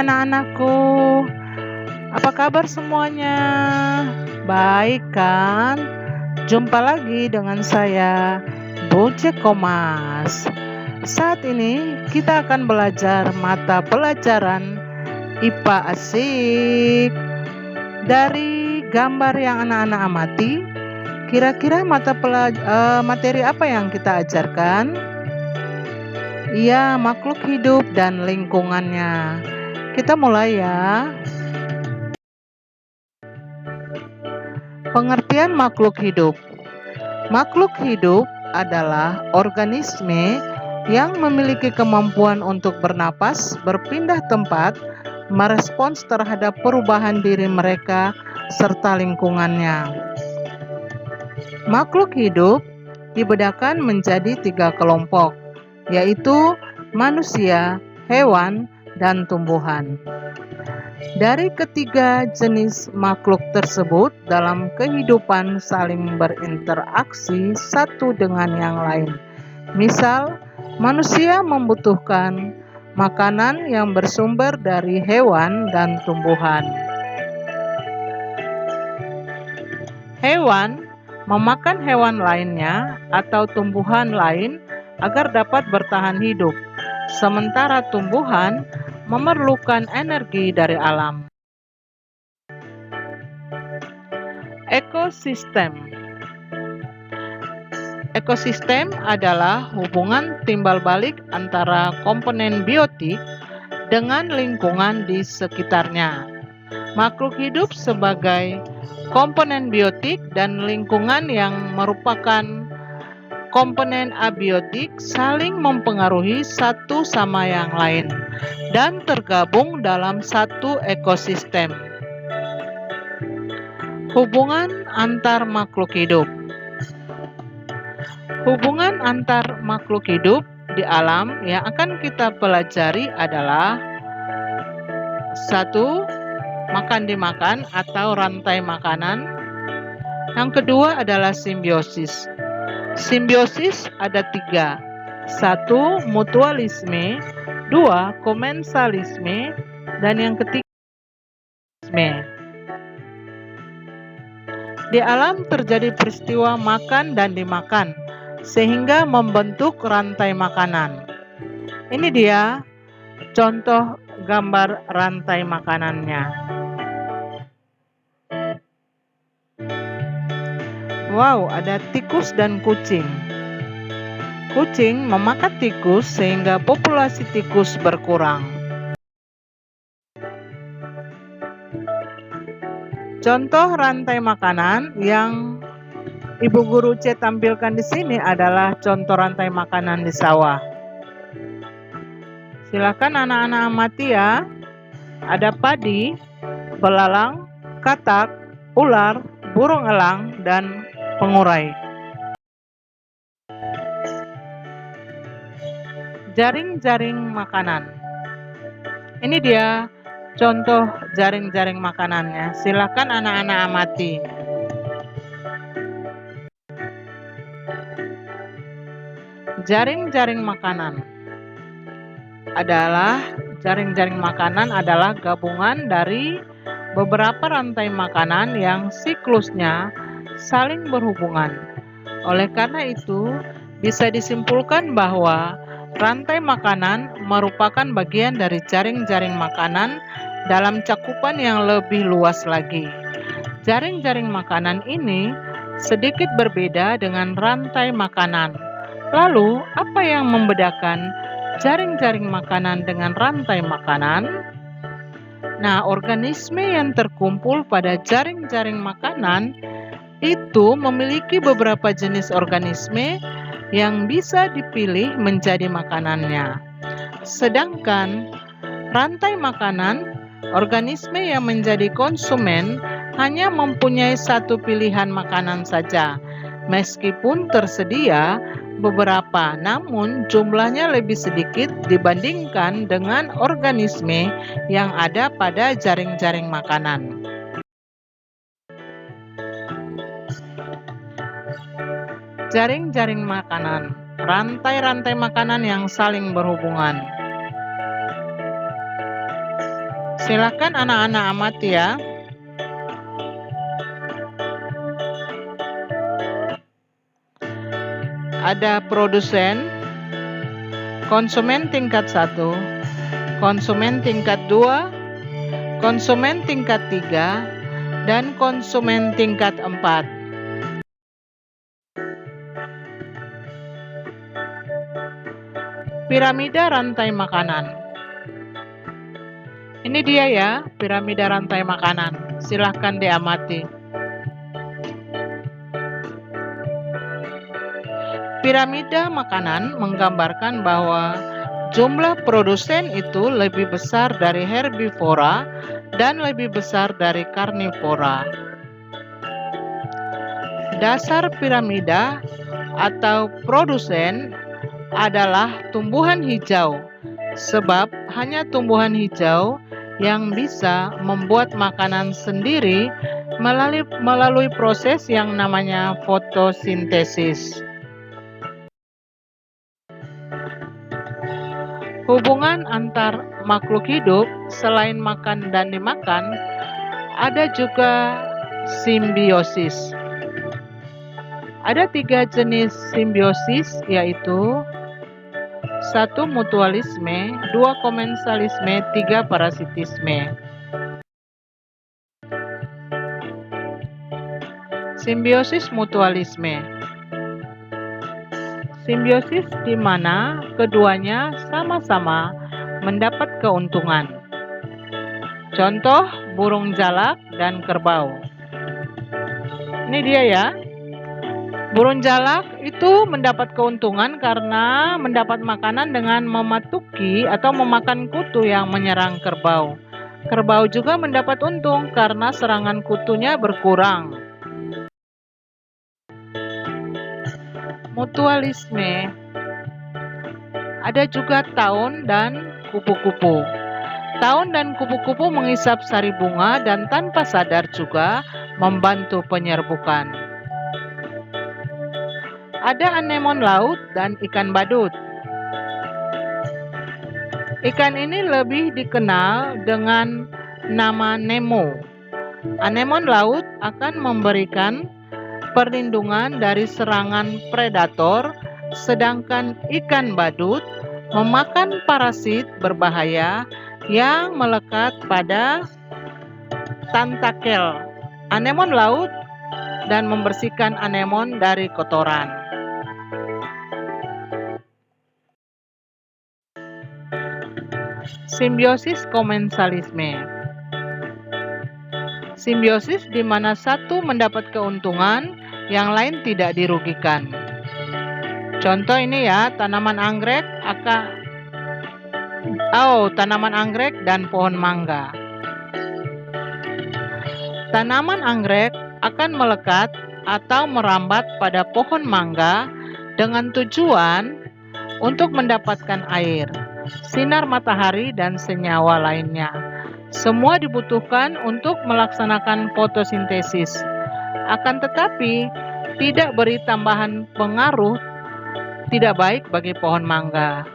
anak-anakku, apa kabar semuanya? Baik kan? Jumpa lagi dengan saya, Bocek Komas. Saat ini kita akan belajar mata pelajaran IPA asik. Dari gambar yang anak-anak amati, kira-kira materi apa yang kita ajarkan? Iya, makhluk hidup dan lingkungannya. Kita mulai ya. Pengertian makhluk hidup. Makhluk hidup adalah organisme yang memiliki kemampuan untuk bernapas, berpindah tempat, merespons terhadap perubahan diri mereka, serta lingkungannya. Makhluk hidup dibedakan menjadi 3 kelompok, yaitu manusia, hewan, dan tumbuhan. Dari ketiga jenis makhluk tersebut dalam kehidupan saling berinteraksi satu dengan yang lain. Misal, manusia membutuhkan makanan yang bersumber dari hewan dan tumbuhan. Hewan memakan hewan lainnya atau tumbuhan lain agar dapat bertahan hidup, sementara tumbuhan memerlukan energi dari alam. Ekosistem. Ekosistem adalah hubungan timbal balik antara komponen biotik dengan lingkungan di sekitarnya. Makhluk hidup sebagai komponen biotik dan lingkungan yang merupakan komponen abiotik saling mempengaruhi satu sama yang lain dan tergabung dalam satu ekosistem. Hubungan antar makhluk hidup. Hubungan antar makhluk hidup di alam yang akan kita pelajari adalah 1. Makan dimakan atau rantai makanan. Yang kedua adalah simbiosis. Simbiosis ada 3. 1. Mutualisme. 2. Komensalisme. Dan yang ketiga, di alam terjadi peristiwa makan dan dimakan, sehingga membentuk rantai makanan. Ini dia contoh gambar rantai makanannya. Wow, ada tikus dan kucing. Kucing memakan tikus sehingga populasi tikus berkurang. Contoh rantai makanan yang Ibu Guru C tampilkan di sini adalah contoh rantai makanan di sawah. Silakan anak-anak amati ya. Ada padi, belalang, katak, ular, burung elang, dan pengurai. Jaring-jaring makanan. Ini dia contoh jaring-jaring makanannya. Silakan anak-anak amati. Jaring-jaring makanan adalah gabungan dari beberapa rantai makanan yang siklusnya saling berhubungan. Oleh karena itu, bisa disimpulkan bahwa rantai makanan merupakan bagian dari jaring-jaring makanan dalam cakupan yang lebih luas lagi. Jaring-jaring makanan ini sedikit berbeda dengan rantai makanan. Lalu, apa yang membedakan jaring-jaring makanan dengan rantai makanan? Nah, organisme yang terkumpul pada jaring-jaring makanan itu memiliki beberapa jenis organisme yang bisa dipilih menjadi makanannya. Sedangkan rantai makanan, organisme yang menjadi konsumen hanya mempunyai satu pilihan makanan saja. Meskipun tersedia beberapa, namun jumlahnya lebih sedikit dibandingkan dengan organisme yang ada pada jaring-jaring makanan. Jaring-jaring makanan, rantai-rantai makanan yang saling berhubungan. Silakan anak-anak amati ya. Ada produsen, konsumen tingkat 1, konsumen tingkat 2, konsumen tingkat 3, dan konsumen tingkat 4. Piramida rantai makanan. Ini dia ya, piramida rantai makanan. Silahkan diamati. Piramida makanan menggambarkan bahwa jumlah produsen itu lebih besar dari herbivora dan lebih besar dari karnivora. Dasar piramida atau produsen adalah tumbuhan hijau, sebab hanya tumbuhan hijau yang bisa membuat makanan sendiri melalui proses yang namanya fotosintesis. Hubungan antar makhluk hidup selain makan dan dimakan, ada juga simbiosis. Ada 3 jenis simbiosis, yaitu 1. Mutualisme, 2. Komensalisme, 3. Parasitisme. Simbiosis mutualisme. Simbiosis di mana keduanya sama-sama mendapat keuntungan. Contoh, burung jalak dan kerbau. Ini dia ya. Burung jalak itu mendapat keuntungan karena mendapat makanan dengan mematuki atau memakan kutu yang menyerang kerbau. Kerbau juga mendapat untung karena serangan kutunya berkurang. Mutualisme. Ada juga taun dan kupu-kupu. Taun dan kupu-kupu menghisap sari bunga dan tanpa sadar juga membantu penyerbukan. Ada anemon laut dan ikan badut. Ikan ini lebih dikenal dengan nama Nemo. Anemon laut akan memberikan perlindungan dari serangan predator, sedangkan ikan badut memakan parasit berbahaya yang melekat pada tentakel anemon laut dan membersihkan anemon dari kotoran. Simbiosis komensalisme. Simbiosis di mana satu mendapat keuntungan, yang lain tidak dirugikan. Contoh ini ya, tanaman anggrek dan pohon mangga. Tanaman anggrek akan melekat atau merambat pada pohon mangga dengan tujuan untuk mendapatkan air, sinar matahari, dan senyawa lainnya. Semua dibutuhkan untuk melaksanakan fotosintesis. Akan tetapi, tidak beri tambahan pengaruh tidak baik bagi pohon mangga.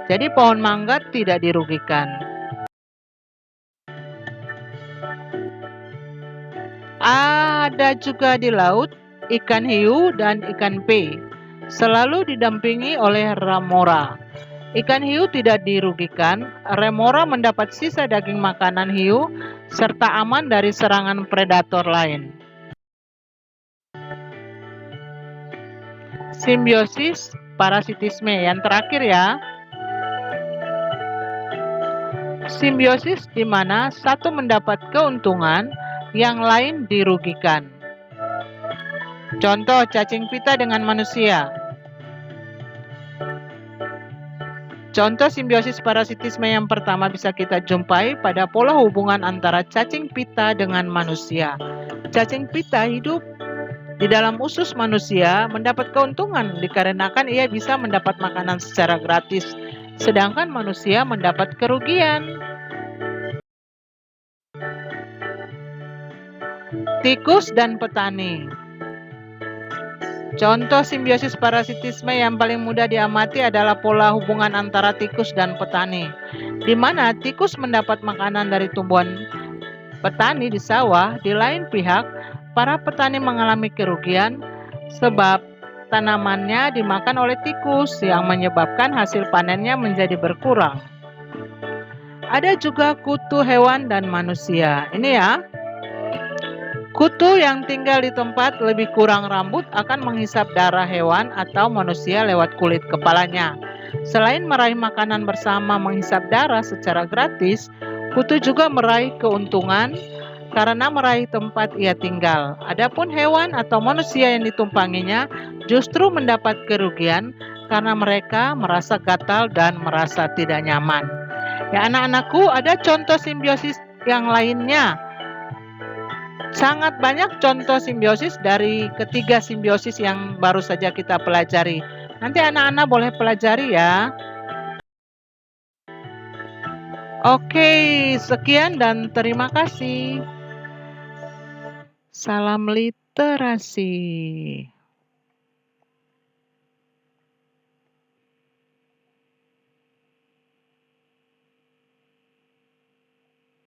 Jadi pohon mangga tidak dirugikan. Ada juga di laut ikan hiu dan ikan pe, selalu didampingi oleh remora. Ikan hiu tidak dirugikan, remora mendapat sisa daging makanan hiu serta aman dari serangan predator lain. Simbiosis parasitisme yang terakhir ya. Simbiosis di mana satu mendapat keuntungan, yang lain dirugikan. Contoh, cacing pita dengan manusia. Contoh simbiosis parasitisme yang pertama bisa kita jumpai pada pola hubungan antara cacing pita dengan manusia. Cacing pita hidup di dalam usus manusia mendapat keuntungan dikarenakan ia bisa mendapat makanan secara gratis, sedangkan manusia mendapat kerugian. Tikus dan petani. Contoh simbiosis parasitisme yang paling mudah diamati adalah pola hubungan antara tikus dan petani. di mana tikus mendapat makanan dari tumbuhan petani di sawah. Di lain pihak, para petani mengalami kerugian sebab tanamannya dimakan oleh tikus yang menyebabkan hasil panennya menjadi berkurang. Ada juga kutu hewan dan manusia. Ini ya. Kutu yang tinggal di tempat lebih kurang rambut akan menghisap darah hewan atau manusia lewat kulit kepalanya. Selain meraih makanan bersama menghisap darah secara gratis, kutu juga meraih keuntungan karena meraih tempat ia tinggal. Adapun hewan atau manusia yang ditumpanginya justru mendapat kerugian karena mereka merasa gatal dan merasa tidak nyaman. Ya anak-anakku, ada contoh simbiosis yang lainnya. Sangat banyak contoh simbiosis dari ketiga simbiosis yang baru saja kita pelajari. Nanti anak-anak boleh pelajari ya. Oke, sekian dan terima kasih. Salam literasi.